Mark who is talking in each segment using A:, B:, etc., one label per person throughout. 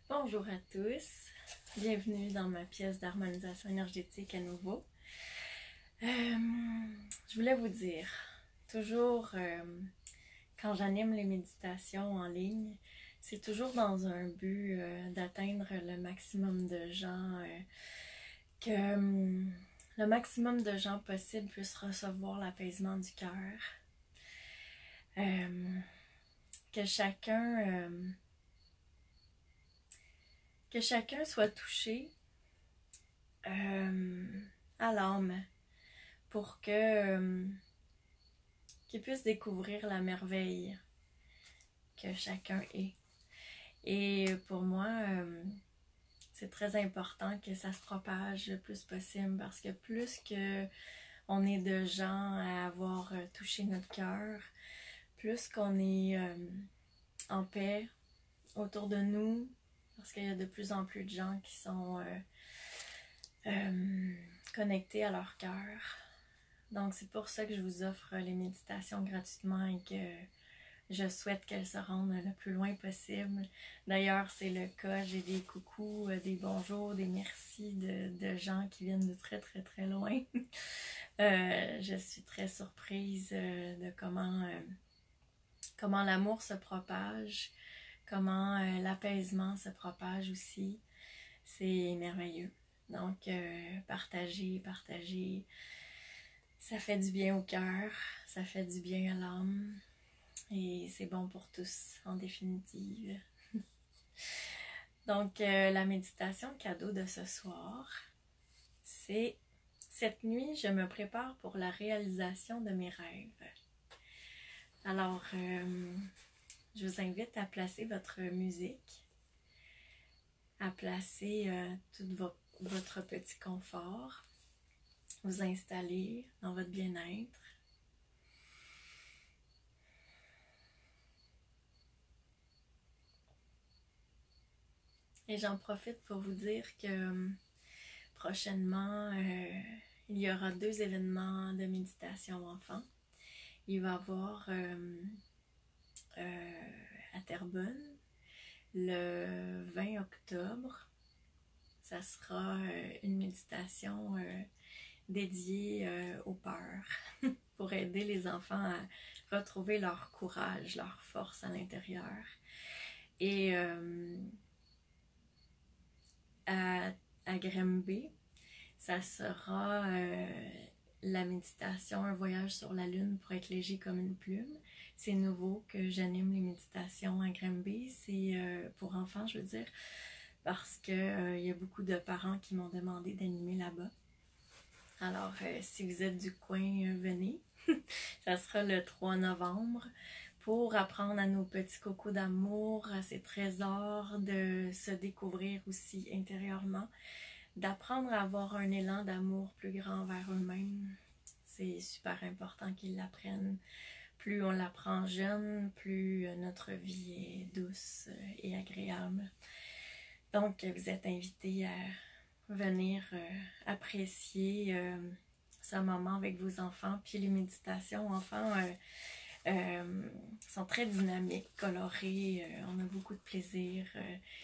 A: Bonjour à tous, bienvenue dans ma pièce d'harmonisation énergétique à nouveau. Je voulais vous dire, toujours quand j'anime les méditations en ligne, c'est toujours dans un but d'atteindre le maximum de gens, que le maximum de gens possible puissent recevoir l'apaisement du cœur, que chacun soit touché à l'âme pour qu'il puisse découvrir la merveille que chacun est. Et pour moi, c'est très important que ça se propage le plus possible parce que plus que on est de gens à avoir touché notre cœur, plus qu'on est en paix autour de nous, parce qu'il y a de plus en plus de gens qui sont connectés à leur cœur. Donc c'est pour ça que je vous offre les méditations gratuitement et que je souhaite qu'elles se rendent le plus loin possible. D'ailleurs, c'est le cas, j'ai des coucous, des bonjours, des merci de gens qui viennent de très très très loin. Je suis très surprise de comment l'amour se propage, comment l'apaisement se propage aussi. C'est merveilleux. Donc, partagez. Ça fait du bien au cœur, ça fait du bien à l'âme. Et c'est bon pour tous, en définitive. Donc, la méditation cadeau de ce soir, c'est « Cette nuit, je me prépare pour la réalisation de mes rêves ». Alors, je vous invite à placer votre musique, à placer tout votre petit confort, vous installer dans votre bien-être. Et j'en profite pour vous dire que prochainement, il y aura 2 événements de méditation enfant. Il va y avoir à Terrebonne, le 20 octobre, ça sera une méditation dédiée aux peurs pour aider les enfants à retrouver leur courage, leur force à l'intérieur. Et à Granby, ça sera la méditation, un voyage sur la lune pour être léger comme une plume. C'est nouveau que j'anime les méditations à Granby, c'est pour enfants, je veux dire, parce que y a beaucoup de parents qui m'ont demandé d'animer là-bas. Alors, si vous êtes du coin, venez. Ça sera le 3 novembre pour apprendre à nos petits cocos d'amour, à ces trésors, de se découvrir aussi intérieurement, d'apprendre à avoir un élan d'amour plus grand vers eux-mêmes. C'est super important qu'ils l'apprennent. Plus on l'apprend jeune, plus notre vie est douce et agréable. Donc, vous êtes invités à venir apprécier ce moment avec vos enfants. Puis les méditations enfants sont très dynamiques, colorées, on a beaucoup de plaisir.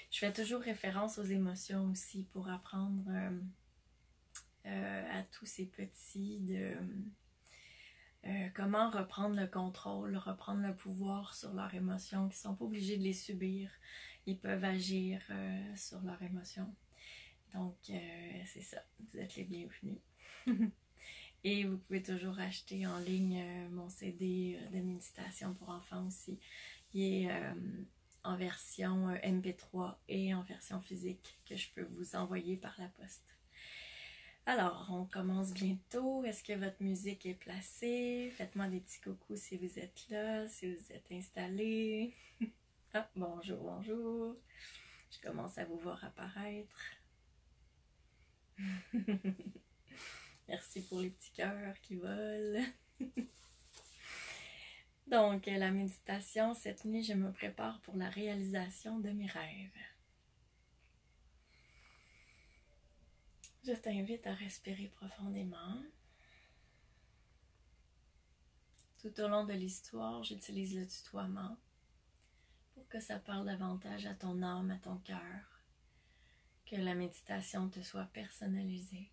A: Je fais toujours référence aux émotions aussi pour apprendre à tous ces petits de comment reprendre le contrôle, reprendre le pouvoir sur leurs émotions, qu'ils ne sont pas obligés de les subir. Ils peuvent agir sur leurs émotions. Donc, c'est ça, vous êtes les bienvenus. Et vous pouvez toujours acheter en ligne mon CD de méditation pour enfants aussi. Il est en version MP3 et en version physique que je peux vous envoyer par la poste. Alors, on commence bientôt. Est-ce que votre musique est placée? Faites-moi des petits coucous si vous êtes là, si vous êtes installés. Ah, bonjour, bonjour. Je commence à vous voir apparaître. Merci pour les petits cœurs qui volent. Donc, la méditation, cette nuit, je me prépare pour la réalisation de mes rêves. Je t'invite à respirer profondément. Tout au long de l'histoire, j'utilise le tutoiement pour que ça parle davantage à ton âme, à ton cœur. que la méditation te soit personnalisée.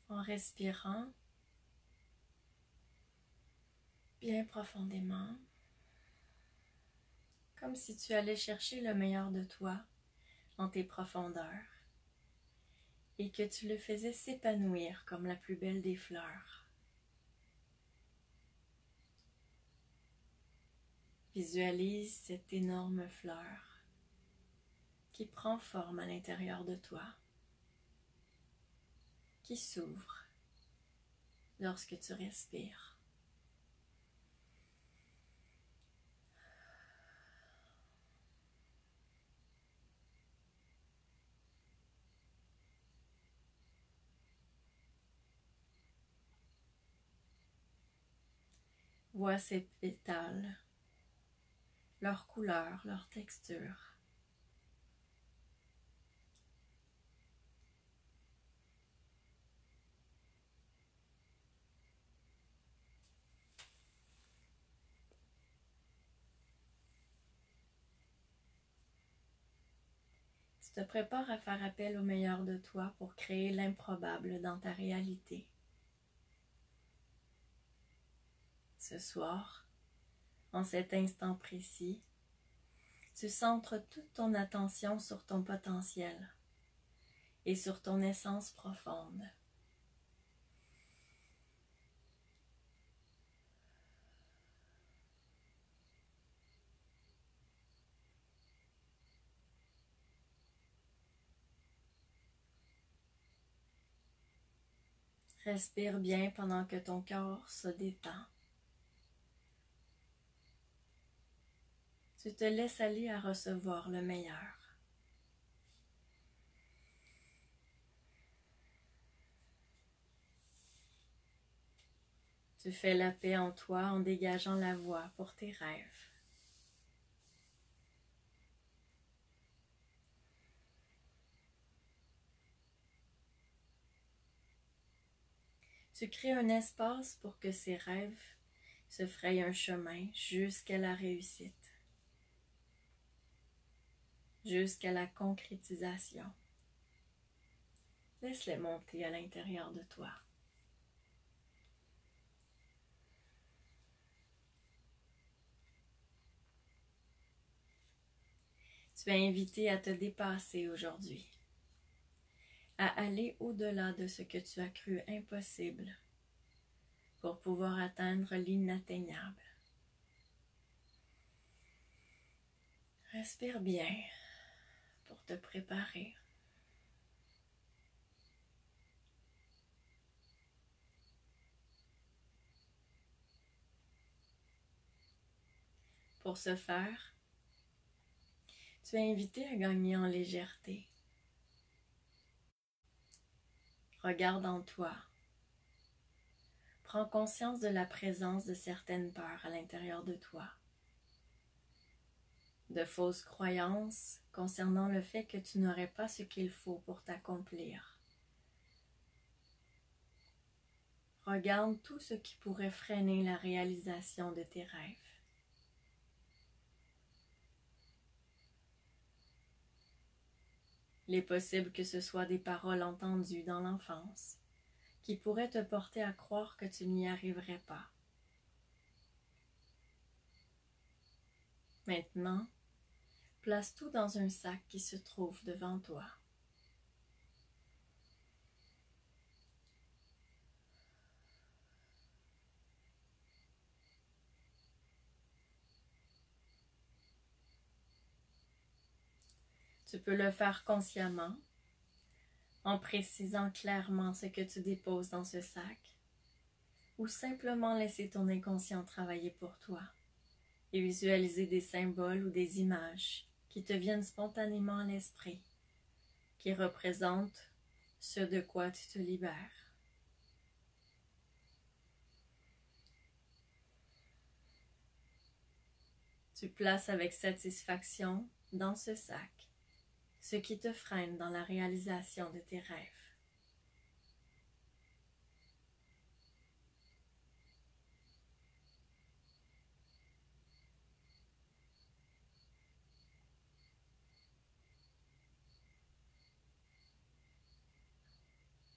A: En respirant bien profondément, comme si tu allais chercher le meilleur de toi en tes profondeurs et que tu le faisais s'épanouir comme la plus belle des fleurs. Visualise cette énorme fleur qui prend forme à l'intérieur de toi, qui s'ouvre lorsque tu respires. Vois ces pétales, leur couleur, leur texture. Tu te prépares à faire appel au meilleur de toi pour créer l'improbable dans ta réalité. Ce soir, en cet instant précis, tu centres toute ton attention sur ton potentiel et sur ton essence profonde. Respire bien pendant que ton corps se détend. Tu te laisses aller à recevoir le meilleur. Tu fais la paix en toi en dégageant la voie pour tes rêves. Tu crées un espace pour que ces rêves se frayent un chemin jusqu'à la réussite, jusqu'à la concrétisation. Laisse-les monter à l'intérieur de toi. Tu es invité à te dépasser aujourd'hui, à aller au-delà de ce que tu as cru impossible pour pouvoir atteindre l'inatteignable. Respire bien pour te préparer. Pour ce faire, tu es invité à gagner en légèreté. Regarde en toi. Prends conscience de la présence de certaines peurs à l'intérieur de toi. De fausses croyances concernant le fait que tu n'aurais pas ce qu'il faut pour t'accomplir. Regarde tout ce qui pourrait freiner la réalisation de tes rêves. Il est possible que ce soit des paroles entendues dans l'enfance qui pourraient te porter à croire que tu n'y arriverais pas. Maintenant, place tout dans un sac qui se trouve devant toi. Tu peux le faire consciemment, en précisant clairement ce que tu déposes dans ce sac, ou simplement laisser ton inconscient travailler pour toi et visualiser des symboles ou des images qui te viennent spontanément à l'esprit, qui représentent ce de quoi tu te libères. Tu places avec satisfaction dans ce sac ce qui te freine dans la réalisation de tes rêves.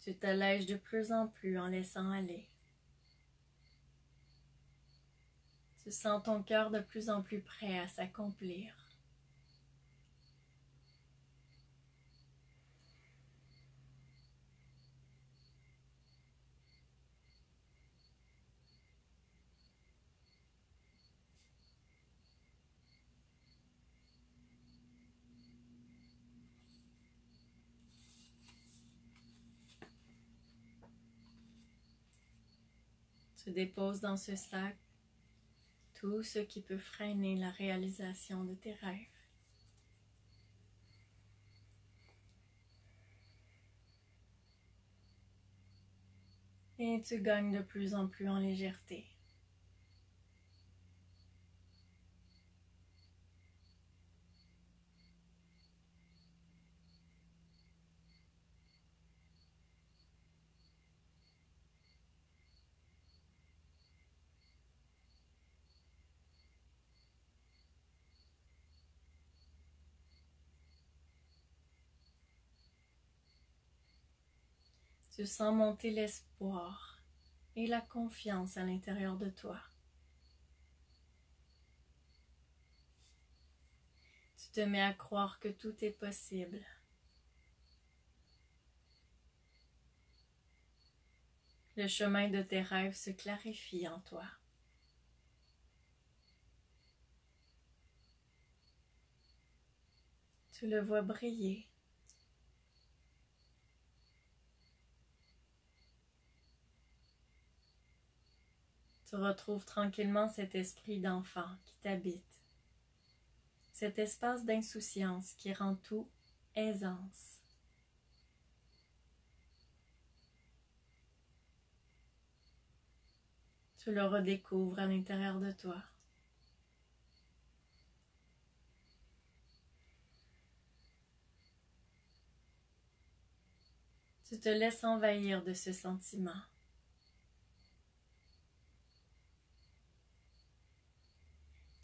A: Tu t'allèges de plus en plus en laissant aller. Tu sens ton cœur de plus en plus prêt à s'accomplir. Tu déposes dans ce sac tout ce qui peut freiner la réalisation de tes rêves. Et tu gagnes de plus en plus en légèreté. Tu sens monter l'espoir et la confiance à l'intérieur de toi. Tu te mets à croire que tout est possible. Le chemin de tes rêves se clarifie en toi. Tu le vois briller. Tu retrouves tranquillement cet esprit d'enfant qui t'habite, cet espace d'insouciance qui rend tout aisance. Tu le redécouvres à l'intérieur de toi. Tu te laisses envahir de ce sentiment.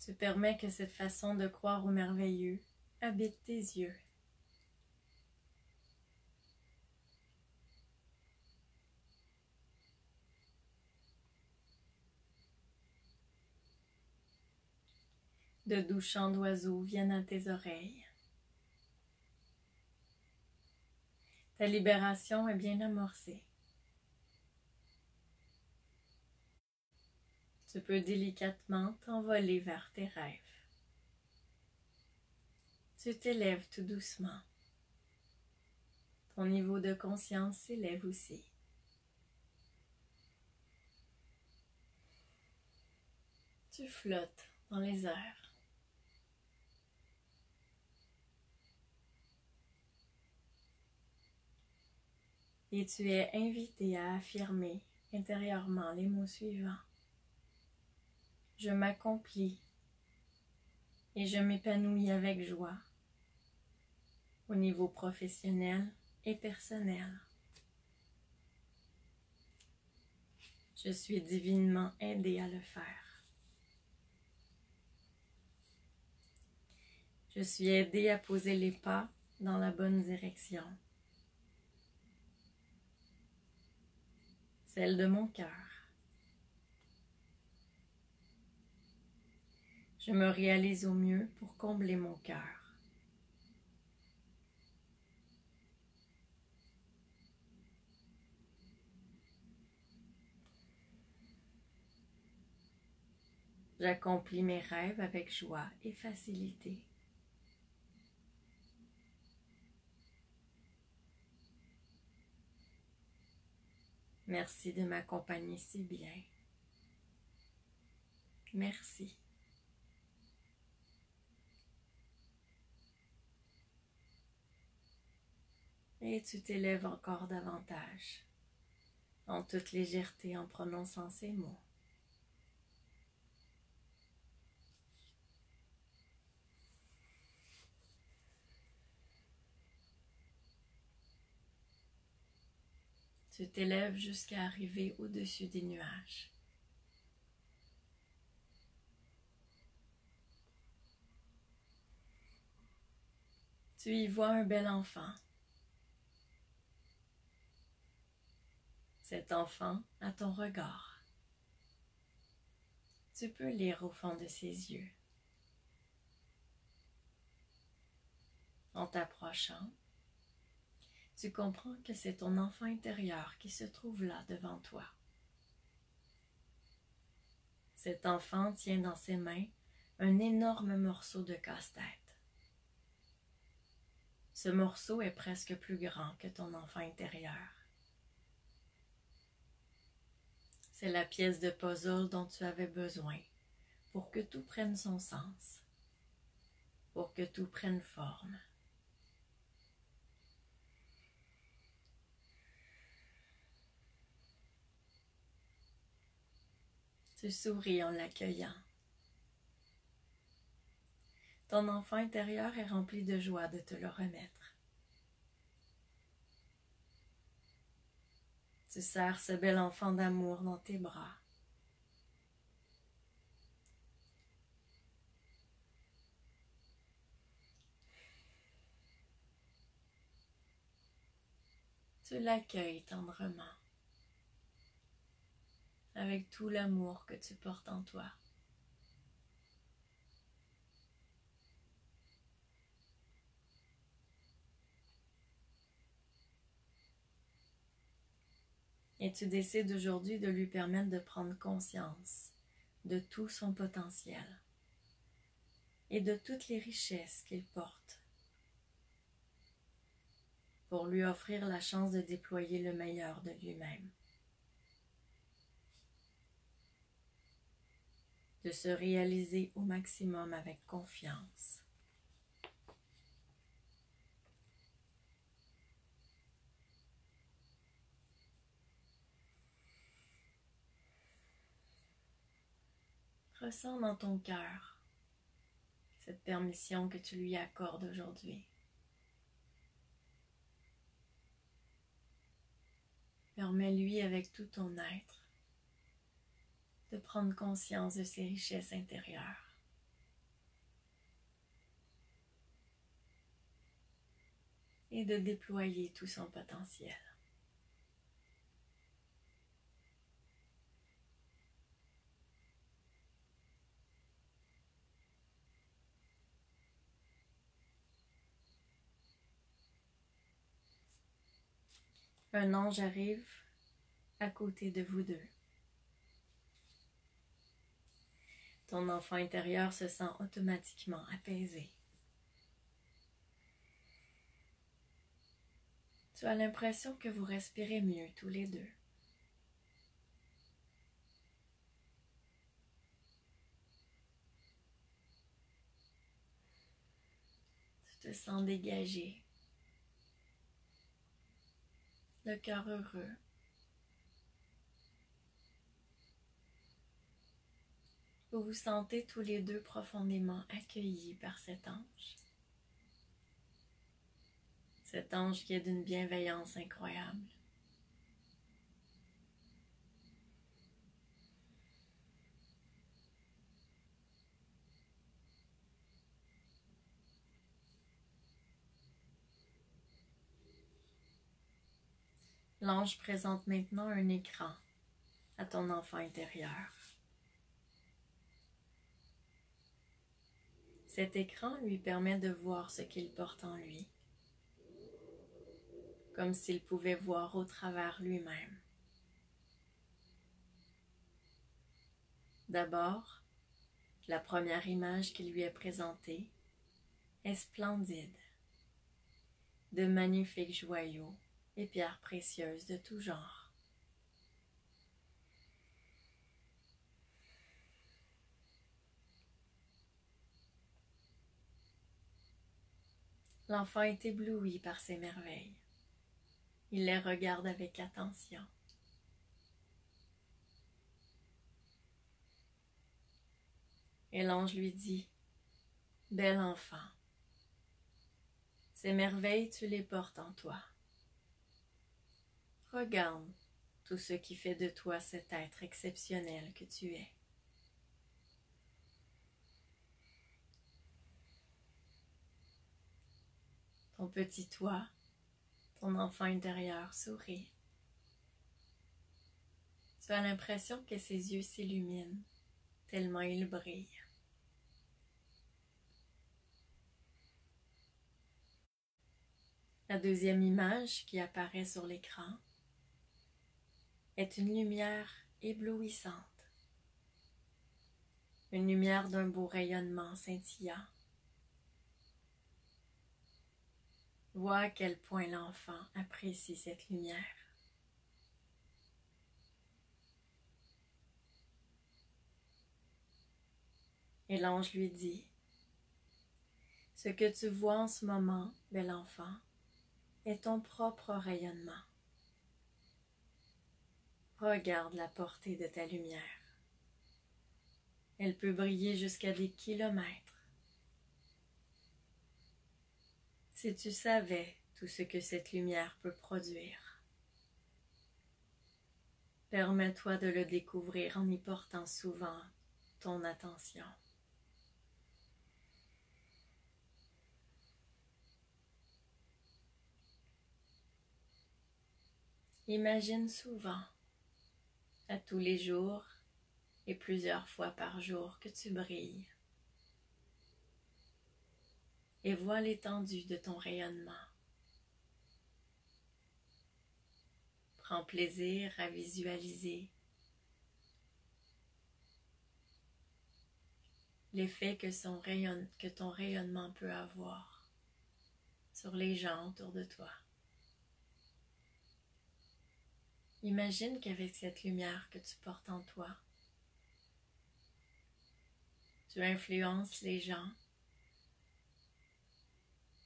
A: Tu permets que cette façon de croire au merveilleux habite tes yeux. De doux chants d'oiseaux viennent à tes oreilles. Ta libération est bien amorcée. Tu peux délicatement t'envoler vers tes rêves. Tu t'élèves tout doucement. Ton niveau de conscience s'élève aussi. Tu flottes dans les airs. Et tu es invité à affirmer intérieurement les mots suivants. Je m'accomplis et je m'épanouis avec joie au niveau professionnel et personnel. Je suis divinement aidée à le faire. Je suis aidée à poser les pas dans la bonne direction. Celle de mon cœur. Je me réalise au mieux pour combler mon cœur. J'accomplis mes rêves avec joie et facilité. Merci de m'accompagner si bien. Merci. Et tu t'élèves encore davantage, en toute légèreté en prononçant ces mots. Tu t'élèves jusqu'à arriver au-dessus des nuages. Tu y vois un bel enfant. Cet enfant a ton regard. Tu peux lire au fond de ses yeux. En t'approchant, tu comprends que c'est ton enfant intérieur qui se trouve là devant toi. Cet enfant tient dans ses mains un énorme morceau de casse-tête. Ce morceau est presque plus grand que ton enfant intérieur. C'est la pièce de puzzle dont tu avais besoin pour que tout prenne son sens, pour que tout prenne forme. Tu souris en l'accueillant. Ton enfant intérieur est rempli de joie de te le remettre. Tu serres ce bel enfant d'amour dans tes bras. Tu l'accueilles tendrement, avec tout l'amour que tu portes en toi. Et tu décides aujourd'hui de lui permettre de prendre conscience de tout son potentiel et de toutes les richesses qu'il porte pour lui offrir la chance de déployer le meilleur de lui-même, de se réaliser au maximum avec confiance. Ressens dans ton cœur cette permission que tu lui accordes aujourd'hui. Permets-lui avec tout ton être de prendre conscience de ses richesses intérieures. Et de déployer tout son potentiel. Un ange arrive à côté de vous deux. Ton enfant intérieur se sent automatiquement apaisé. Tu as l'impression que vous respirez mieux tous les deux. Tu te sens dégagé, le cœur heureux. Vous vous sentez tous les deux profondément accueillis par cet ange. Cet ange qui est d'une bienveillance incroyable. L'ange présente maintenant un écran à ton enfant intérieur. Cet écran lui permet de voir ce qu'il porte en lui, comme s'il pouvait voir au travers lui-même. D'abord, la première image qui lui est présentée est splendide, de magnifiques joyaux et pierres précieuses de tout genre. L'enfant est ébloui par ces merveilles. Il les regarde avec attention. Et l'ange lui dit, « Bel enfant, ces merveilles tu les portes en toi. Regarde tout ce qui fait de toi cet être exceptionnel que tu es. » Ton petit toi, ton enfant intérieur sourit. Tu as l'impression que ses yeux s'illuminent, tellement ils brillent. La deuxième image qui apparaît sur l'écran est une lumière éblouissante. Une lumière d'un beau rayonnement scintillant. Vois à quel point l'enfant apprécie cette lumière. Et l'ange lui dit, « Ce que tu vois en ce moment, bel enfant, est ton propre rayonnement. Regarde la portée de ta lumière. Elle peut briller jusqu'à des kilomètres. Si tu savais tout ce que cette lumière peut produire, permets-toi de le découvrir en y portant souvent ton attention. » Imagine souvent, à tous les jours et plusieurs fois par jour, que tu brilles et vois l'étendue de ton rayonnement. Prends plaisir à visualiser l'effet que ton rayonnement peut avoir sur les gens autour de toi. Imagine qu'avec cette lumière que tu portes en toi, tu influences les gens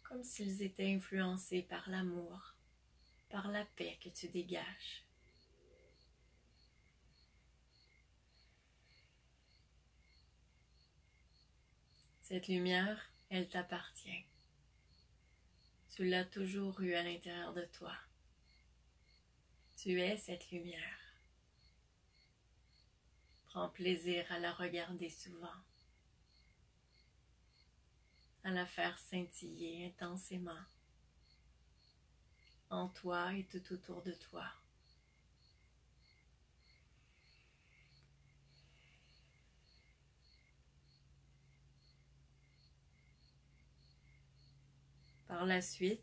A: comme s'ils étaient influencés par l'amour, par la paix que tu dégages. Cette lumière, elle t'appartient. Tu l'as toujours eue à l'intérieur de toi. Tu es cette lumière. Prends plaisir à la regarder souvent, à la faire scintiller intensément en toi et tout autour de toi. Par la suite,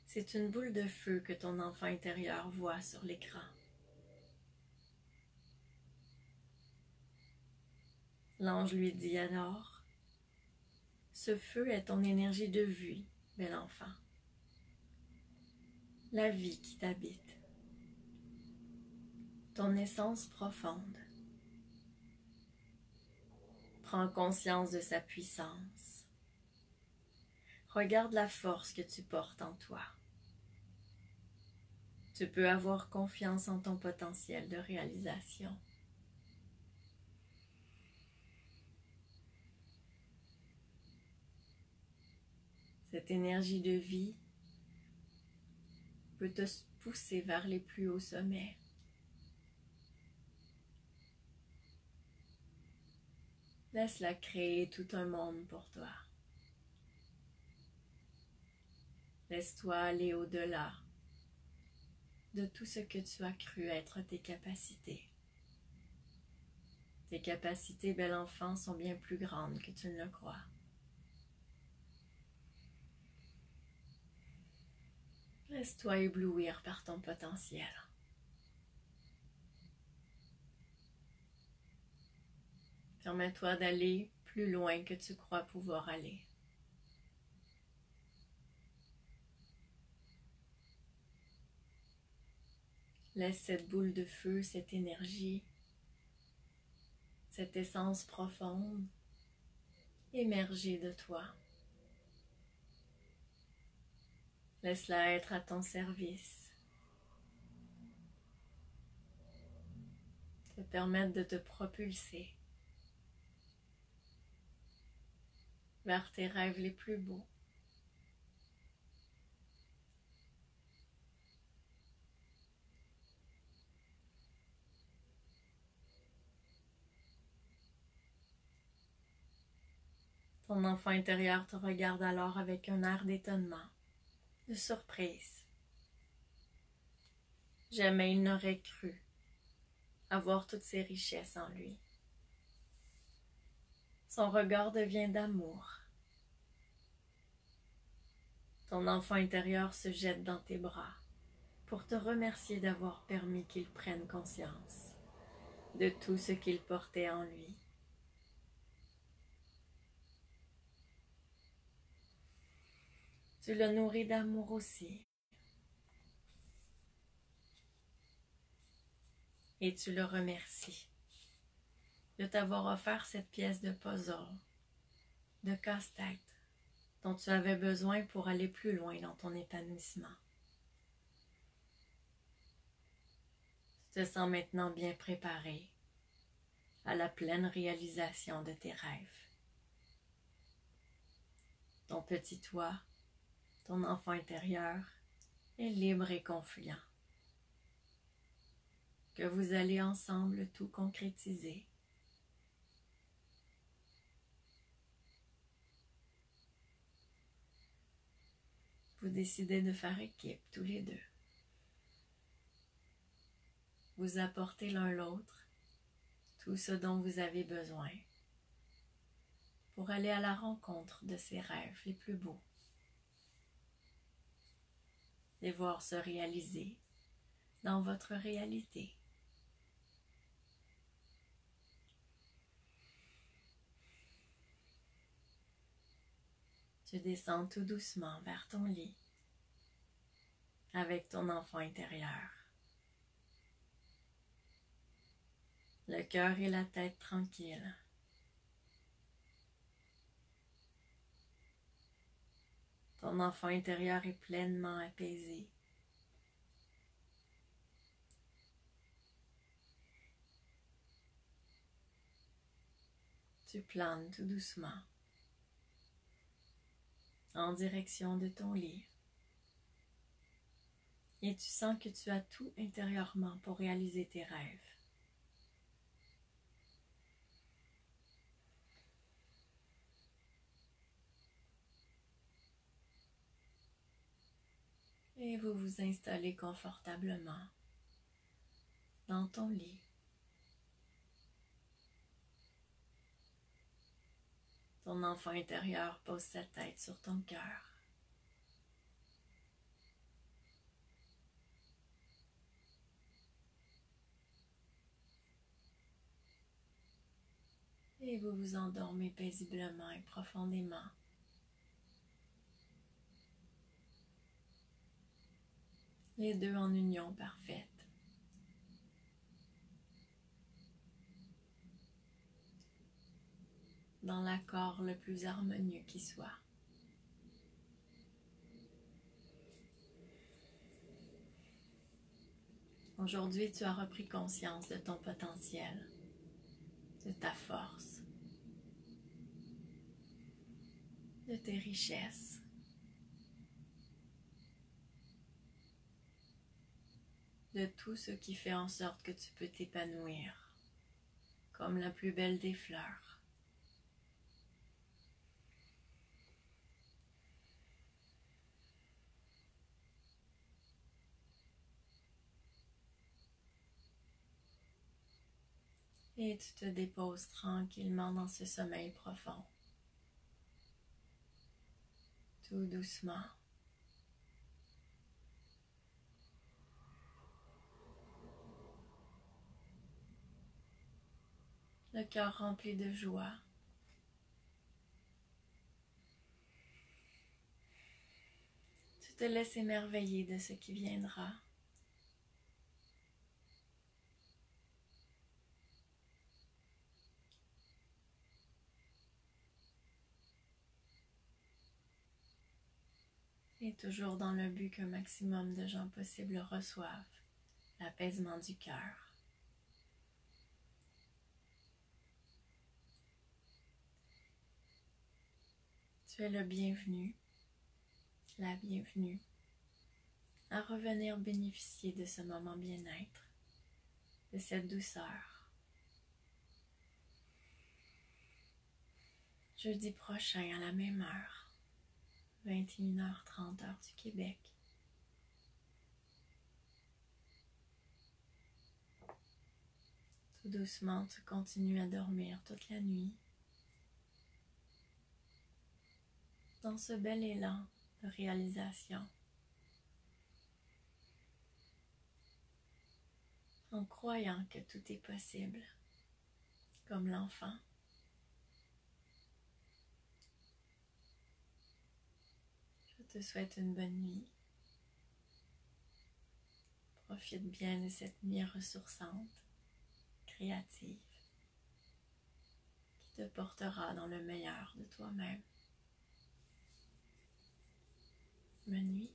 A: c'est une boule de feu que ton enfant intérieur voit sur l'écran. L'ange lui dit alors, « Ce feu est ton énergie de vie, bel enfant. La vie qui t'habite. Ton essence profonde. Prends conscience de sa puissance. Regarde la force que tu portes en toi. Tu peux avoir confiance en ton potentiel de réalisation. » Cette énergie de vie peut te pousser vers les plus hauts sommets. Laisse-la créer tout un monde pour toi. Laisse-toi aller au-delà de tout ce que tu as cru être tes capacités. Tes capacités, bel enfant, sont bien plus grandes que tu ne le crois. Laisse-toi éblouir par ton potentiel. Permets-toi d'aller plus loin que tu crois pouvoir aller. Laisse cette boule de feu, cette énergie, cette essence profonde émerger de toi. Laisse-la être à ton service. Te permettre de te propulser vers tes rêves les plus beaux. Ton enfant intérieur te regarde alors avec un air d'étonnement, de surprise. Jamais il n'aurait cru avoir toutes ses richesses en lui. Son regard devient d'amour. Ton enfant intérieur se jette dans tes bras pour te remercier d'avoir permis qu'il prenne conscience de tout ce qu'il portait en lui. Tu le nourris d'amour aussi. Et tu le remercies de t'avoir offert cette pièce de puzzle, de casse-tête, dont tu avais besoin pour aller plus loin dans ton épanouissement. Tu te sens maintenant bien préparé à la pleine réalisation de tes rêves. Ton petit toi, ton enfant intérieur est libre et confiant. Que vous allez ensemble tout concrétiser. Vous décidez de faire équipe tous les deux. Vous apportez l'un l'autre tout ce dont vous avez besoin pour aller à la rencontre de ces rêves les plus beaux. Les voir se réaliser dans votre réalité. Tu descends tout doucement vers ton lit avec ton enfant intérieur. Le cœur et la tête tranquilles. Ton enfant intérieur est pleinement apaisé. Tu planes tout doucement en direction de ton lit. Et tu sens que tu as tout intérieurement pour réaliser tes rêves. Et vous vous installez confortablement dans ton lit. Ton enfant intérieur pose sa tête sur ton cœur. Et vous vous endormez paisiblement et profondément. Les deux en union parfaite. Dans l'accord le plus harmonieux qui soit. Aujourd'hui, tu as repris conscience de ton potentiel, de ta force, de tes richesses. De tout ce qui fait en sorte que tu peux t'épanouir, comme la plus belle des fleurs. Et tu te déposes tranquillement dans ce sommeil profond, tout doucement. Le cœur rempli de joie. Tu te laisses émerveiller de ce qui viendra. Et toujours dans le but qu'un maximum de gens possibles reçoivent l'apaisement du cœur. Tu es le bienvenu, la bienvenue, à revenir bénéficier de ce moment bien-être, de cette douceur. Jeudi prochain à la même heure, 21h30 heure du Québec. Tout doucement, tu continues à dormir toute la nuit dans ce bel élan de réalisation, en croyant que tout est possible, comme l'enfant. Je te souhaite une bonne nuit. Profite bien de cette nuit ressourçante, créative, qui te portera dans le meilleur de toi-même. Bonne nuit.